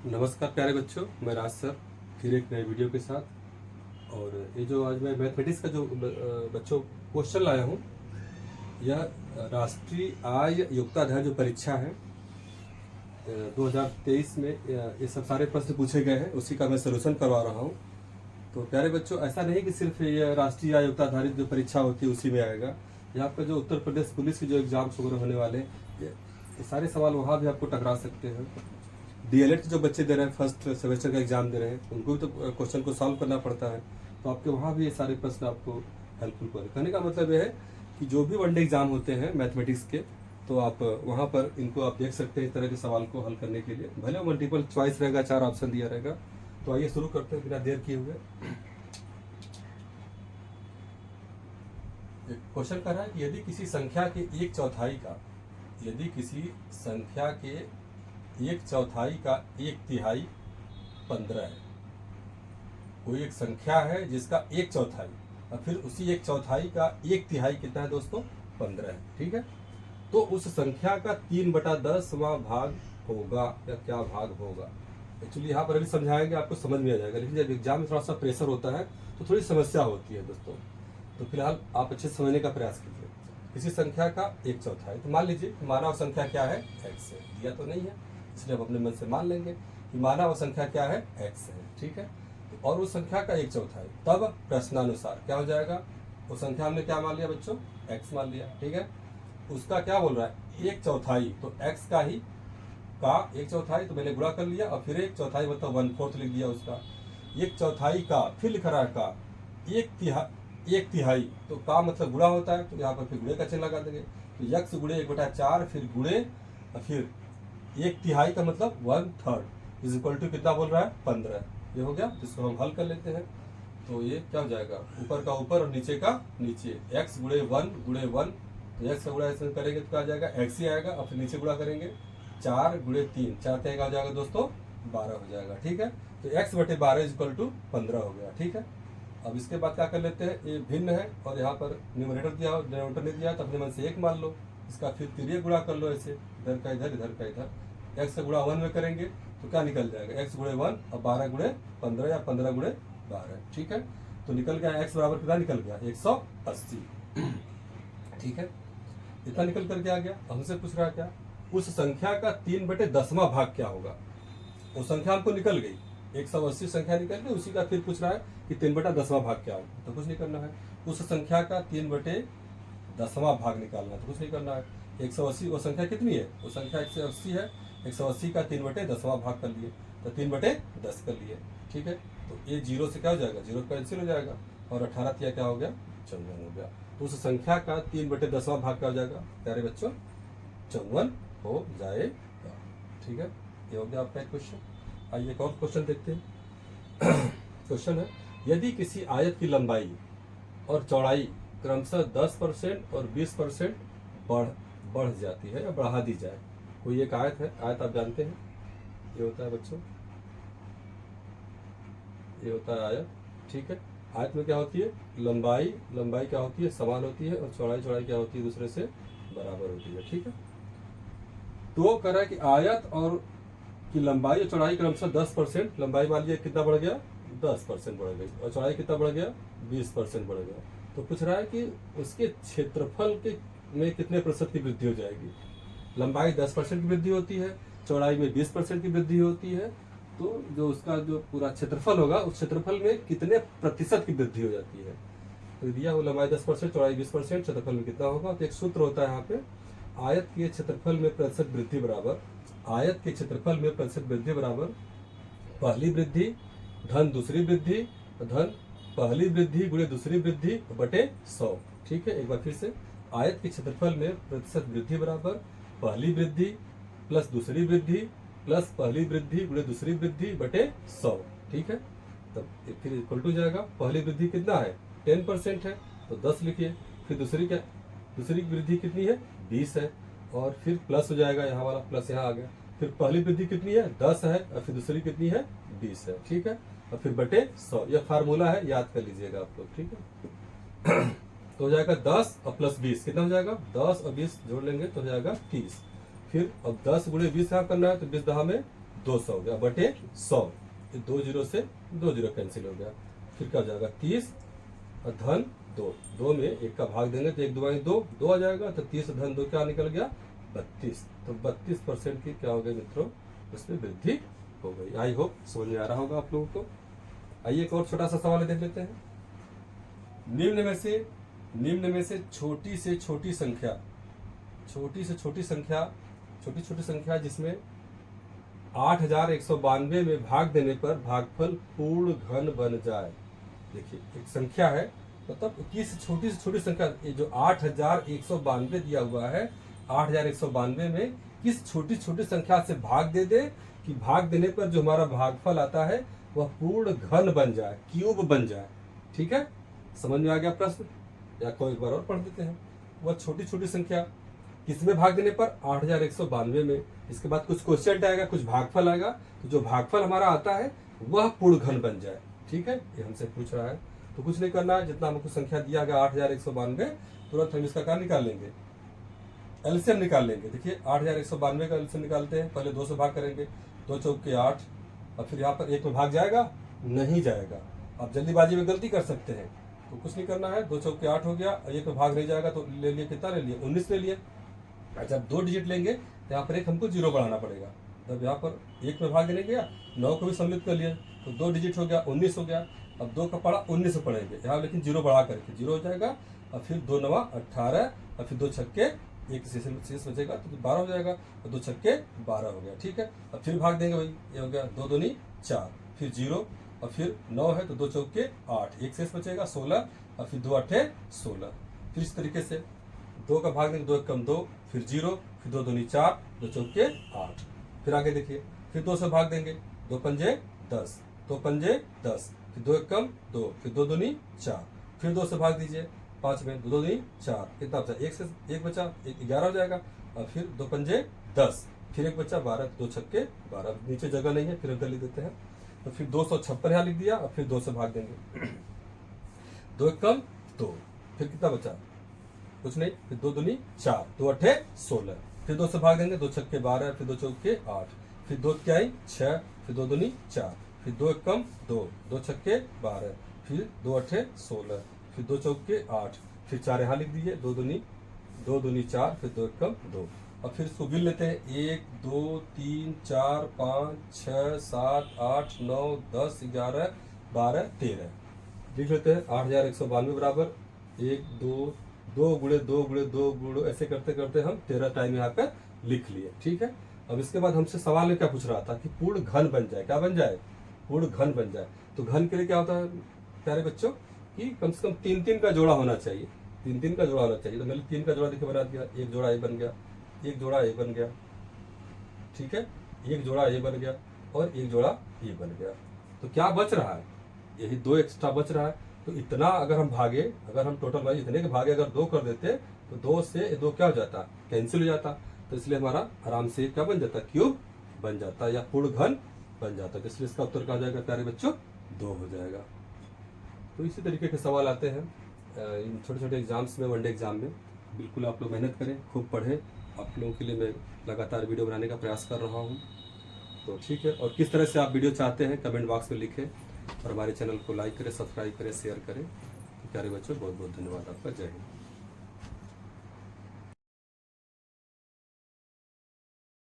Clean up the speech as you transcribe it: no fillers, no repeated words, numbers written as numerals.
नमस्कार प्यारे बच्चों, मैं राज सर फिर एक नए वीडियो के साथ। और ये जो आज मैं मैथमेटिक्स का जो बच्चों क्वेश्चन लाया हूँ, यह राष्ट्रीय आय योग्यता जो परीक्षा है 2023 में ये सब सारे प्रश्न पूछे गए हैं, उसी का मैं सलूशन करवा रहा हूँ। तो प्यारे बच्चों, ऐसा नहीं कि सिर्फ ये राष्ट्रीय आय योग्यता आधारित जो परीक्षा होती है उसी में आएगा। यहाँ पर जो उत्तर प्रदेश पुलिस के जो एग्जाम्स वगैरह होने वाले ये सारे सवाल वहाँ भी आपको टकरा सकते हैं। डीएलएड के जो बच्चे दे रहे हैं, फर्स्ट सेमेस्टर का एग्जाम दे रहे हैं, उनको भी तो क्वेश्चन को सॉल्व करना पड़ता है। तो आपके वहाँ भी ये सारे प्रश्न आपको हेल्पफुल करें। कहने का मतलब यह है कि जो भी वनडे एग्जाम होते हैं मैथमेटिक्स के, तो आप वहाँ पर इनको आप देख सकते हैं इस तरह के सवाल को हल करने के लिए। भले मल्टीपल चॉइस रहेगा, 4 ऑप्शन दिया रहेगा। तो आइए शुरू करते हैं बिना देर किए हुए। क्वेश्चन कह रहा है कि यदि किसी संख्या के 1/4 का, यदि किसी संख्या के 1/4 का 1/3 15 है। कोई एक संख्या है जिसका 1/4 और फिर उसी 1/4 का 1/3 कितना है दोस्तों? 15 है। ठीक है, तो उस संख्या का 3/10वां भाग होगा या क्या भाग होगा? एक्चुअली यहाँ पर अभी समझाएंगे, आपको समझ में आ जाएगा, लेकिन जब एग्जाम में थोड़ा सा प्रेशर होता है तो थोड़ी समस्या होती है दोस्तों। तो फिलहाल आप अच्छे से समझने का प्रयास कीजिए। किसी संख्या का 1/4, तो मान लीजिए मानव संख्या क्या है? x है। दिया तो नहीं है, इसलिए हम अपने मन से मान लेंगे कि मानव संख्या क्या है? x है। ठीक है, तो और उस संख्या का 1/4, तब प्रश्नानुसार क्या हो जाएगा? उस संख्या हमने क्या मान लिया बच्चों? x मान लिया। ठीक है, उसका क्या बोल रहा है? 1/4, तो x का ही का 1/4, तो मैंने गुणा कर लिया और फिर 1/4 मतलब 1/4 लिख दिया उसका। 1/4 का फिर लिख रहा है का 1/3, तो का मतलब गुणा होता है, तो यहाँ पर फिर गुणे का चिन्ह लगा देंगे। तो x गुणे 1/4 फिर गुणे और फिर 1/3 का मतलब 1/3 इज इक्वल टू कितना बोल रहा है? 15। ये हो गया, जिसको हम हल कर लेते हैं। तो ये क्या हो जाएगा? ऊपर का ऊपर और नीचे का नीचे, x गुणे 1 गुणे 1, तो x का गुणा ऐसे करेंगे तो क्या आ जाएगा? x ही आएगा। और फिर नीचे गुणा करेंगे 4 गुणे 3, 4 का हो जाएगा दोस्तों 12 हो जाएगा। ठीक है, तो x/12 इज इक्वल टू 15 हो गया। ठीक है, अब इसके बाद क्या कर लेते हैं? ये भिन्न है और यहाँ पर न्यूमरेटर दिया हो, डिनोमिनेटर नहीं दिया, तो अपने मन से 1 मान लो। इसका फिर तिर्यक गुणा कर लो, ऐसे इधर का इधर, इधर का इधर। x का गुणा 1 में करेंगे तो क्या निकल जाएगा? x गुणे 1 और 12 गुणे 15 या 15 गुणे 12। ठीक है, तो निकल गया x बराबर कितना निकल गया? 180। ठीक है, इतना निकल करके आ गया। हमसे पूछ रहा है क्या? उस संख्या का 3/10वां भाग क्या होगा? वो संख्या हमको निकल गई, 180 संख्या निकल गई, उसी का फिर पूछ रहा है कि 3/10वां भाग क्या होगा। तो कुछ नहीं करना है, उस संख्या का 3/10वां भाग निकालना है। तो कुछ नहीं करना है, 180 वो संख्या कितनी है? वो संख्या 180 है, 180 का 3/10वां भाग कर लिए, तो 3/10 कर लिए। ठीक है, तो ये 0 से क्या हो जाएगा? 0 कैंसिल हो जाएगा और 18 तिया क्या हो गया? 54 हो गया। तो उस संख्या का 3/10वां भाग क्या हो जाएगा प्यारे बच्चों? 54 हो जाएगा। ठीक है, ये हो गया आपका एक क्वेश्चन। आइए एक और क्वेश्चन देखते हैं। क्वेश्चन है, यदि किसी आयत की लंबाई और चौड़ाई क्रमशः 10% और 20% बढ़ जाती है या बढ़ा दी जाए। कोई एक आयत है, आयत आप जानते हैं, ये होता है बच्चों, ये होता है आयत। ठीक है, आयत में क्या होती है? लंबाई क्या होती है? समान होती है, और चौड़ाई क्या होती है? दूसरे से बराबर होती है। ठीक है, तो कह रहा है कि आयत और की लंबाई और चौड़ाई क्रमशः 10%, लंबाई मान लिया कितना बढ़ गया? 10% बढ़ गई, और चौड़ाई कितना बढ़ गया? 20% बढ़ गया। तो पूछ रहा है कि उसके क्षेत्रफल के में कितने प्रतिशत की वृद्धि हो जाएगी? लंबाई 10% की वृद्धि होती है, चौड़ाई में 20% की वृद्धि होती है, तो जो उसका जो पूरा क्षेत्रफल होगा उस क्षेत्रफल में कितने प्रतिशत की वृद्धि हो जाती है? तो दिया वो लंबाई 10%, चौड़ाई 20%, क्षेत्रफल में कितना होगा? तो एक सूत्र होता है यहाँ पे, आयत के क्षेत्रफल में प्रतिशत वृद्धि बराबर, आयत के क्षेत्रफल में प्रतिशत वृद्धि बराबर पहली वृद्धि धन दूसरी वृद्धि धन पहली वृद्धि गुणे दूसरी वृद्धि बटे 100। ठीक है, एक बार फिर से, आयत के क्षेत्रफल में प्रतिशत वृद्धि बराबर पहली वृद्धि प्लस दूसरी वृद्धि प्लस पहली वृद्धि गुणे दूसरी वृद्धि बटे 100। ठीक है, तब फिर इक्वल टू जाएगा, पहली वृद्धि कितना है? 10% है, तो 10 लिखिए। फिर दूसरी वृद्धि कितनी है? 20 है, और फिर प्लस हो जाएगा, यहाँ वाला प्लस यहाँ आ गया। फिर पहली वृद्धि कितनी है? 10 है, और फिर दूसरी कितनी है? 20 है। ठीक है, और फिर बटे 100, यह फार्मूला है, याद कर लीजिएगा आप लोग। ठीक है, तो हो जाएगा 10 और प्लस 20 कितना हो जाएगा? 10 और 20 जोड़ लेंगे तो हो जाएगा 30। फिर अब 10 गुणे 20 यहाँ करना है, तो 20 10 में 200 हो गया बटे 100, 2 जीरो से 2 जीरो कैंसिल हो गया, फिर क्या हो जाएगा 30 और धन 2, 2 में 1 का भाग देंगे तो 1 2 2, 2 आ जाएगा, तो 30 धन 2 क्या निकल गया 32, तो 32% की क्या हो गई मित्रों, उसमें वृद्धि हो गई। आई होप समझ में आ रहा होगा आप लोगों को। आइए एक और छोटा सा सवाल देख लेते हैं। निम्न में से छोटी से छोटी संख्या, छोटी छोटी संख्या जिसमें 8192 में भाग देने पर भागफल पूर्ण घन बन जाए। देखिए एक संख्या है, मतलब किस छोटी से छोटी संख्या, ये जो 8192 दिया हुआ है, 8192 में किस छोटी छोटी संख्या से भाग दे कि भाग देने पर जो हमारा भागफल आता है वह पूर्ण घन बन जाए, क्यूब बन जाए। ठीक है, समझ में आ गया प्रश्न, या कोई एक बार और पढ़ देते हैं। वह छोटी छोटी संख्या किसमें भाग देने पर 8192 में, इसके बाद कुछ क्वेश्चन आएगा, कुछ भागफल आएगा, तो जो भागफल हमारा आता है वह पूर्ण घन बन जाए। ठीक है, ये हमसे पूछ रहा है, तो कुछ नहीं करना है, जितना हमको संख्या दिया गया 8192, तुरंत हम इसका क्या निकाल लेंगे, एलसीएम निकाल लेंगे। देखिए 8192 का एलसीएम निकालते हैं, पहले 2 से भाग करेंगे, 2 चौके 8, और फिर यहाँ पर 1 में भाग जाएगा, नहीं जाएगा। आप जल्दीबाजी में गलती कर सकते हैं, तो कुछ नहीं करना है, 2 चौके 8 हो गया, 1 में भाग नहीं जाएगा तो ले लिए, कितना ले लिए 19 ले लिए। जब 2 डिजिट लेंगे तो यहाँ पर एक हमको 0 बढ़ाना पड़ेगा, जब यहाँ पर 1 में भाग देने गया, 9 को भी सम्मिलित कर लिया, तो 2 डिजिट हो गया 19 हो गया। अब 2 का पड़ा 19 पड़ेंगे यहाँ, लेकिन 0 बढ़ा करके 0 हो जाएगा, और फिर 2 9 18, और फिर 2 छक्के 1 शेष बचेगा तो 12 हो जाएगा, और 2 छक्के 12 हो गया। ठीक है, अब फिर भाग देंगे भाई, ये हो गया 2 दूनी 4, फिर 0, और फिर 9 है तो 2 चौके 8, 1 शेष बचेगा 16, और फिर 2 8 16। फिर इस तरीके से 2 का भाग देंगे, 2 1 2, फिर 0, फिर 2 दूनी 4, 2 चौके 8। फिर आगे देखिए, फिर 2 से भाग देंगे, 2 पंजे 10, 2 पंजे 10, फिर 2 1 2, फिर 2 दूनी 4, फिर 2 से भाग दीजिए 5 में, 2 दूनी 4, कितना बचा, 1 से 1 बचा, 11 हो जाएगा, और फिर 2 पंजे 10, फिर 1 बचा 12, 2 छक्के 12, नीचे जगह नहीं है, फिर अंदर लिख देते हैं, तो फिर 256 यहाँ लिख दिया, और फिर 2 से भाग देंगे, 2 1 2, फिर कितना बचा, कुछ नहीं, फिर 2 दूनी 4, 2 8 16, फिर 2 से भाग देंगे, 2 छक्के 12, फिर 2 चौके 8, फिर 2 क्या आई 6, फिर 2 दूनी 4, फिर 2 1 2, 2 छक्के 12, फिर 2 8 16, फिर 2 चौके 8, फिर 4 यहाँ लिख दीजिए, 2 दूनी 4, फिर 2 1 2, और फिर इसको गिन लेते हैं, 1 2 3 4 5 6 7 8 9 10 11 12 13, लिख लेते हैं। 8192 बराबर 1 2 2 गुणे 2 गुणे 2 गुणे, ऐसे करते करते हम 13 टाइम यहाँ पे लिख लिए। ठीक है, अब इसके बाद हमसे सवाल में क्या पूछ रहा था कि पूर्ण घन बन जाए, क्या बन जाए, पूर्ण घन बन जाए। तो घन के लिए क्या होता है प्यारे बच्चों, कि कम से कम 3 का जोड़ा होना चाहिए, 3 का जोड़ा होना चाहिए। तो मैंने 3 का जोड़ा देखिए बना दिया, एक जोड़ा ए बन गया, एक जोड़ा ए बन गया, ठीक है, एक जोड़ा ए बन गया, और एक जोड़ा ए बन गया। तो क्या बच रहा है, यही 2 एक्स्ट्रा बच रहा है। तो इतना अगर हम भागे, अगर हम टोटल भागे इतने के भागे अगर 2 कर देते, तो 2 से 2 क्या हो जाता, कैंसिल हो जाता, तो इसलिए हमारा आराम से क्या बन जाता, क्यूब बन जाता, या पूर्ण घन बन जाता। तो इसलिए इसका उत्तर क्या जाएगा प्यारे बच्चों, 2 हो जाएगा। तो इसी तरीके के सवाल आते हैं इन छोटे छोटे एग्जाम्स में, वनडे एग्जाम में। बिल्कुल आप लोग मेहनत करें, खूब पढ़ें, आप लोगों के लिए मैं लगातार वीडियो बनाने का प्रयास कर रहा हूँ। तो ठीक है, और किस तरह से आप वीडियो चाहते हैं कमेंट बॉक्स में लिखें, और हमारे चैनल को लाइक करें, सब्सक्राइब करें, शेयर करें। तो प्यारे बच्चों बहुत बहुत धन्यवाद आपका, जय हिंद।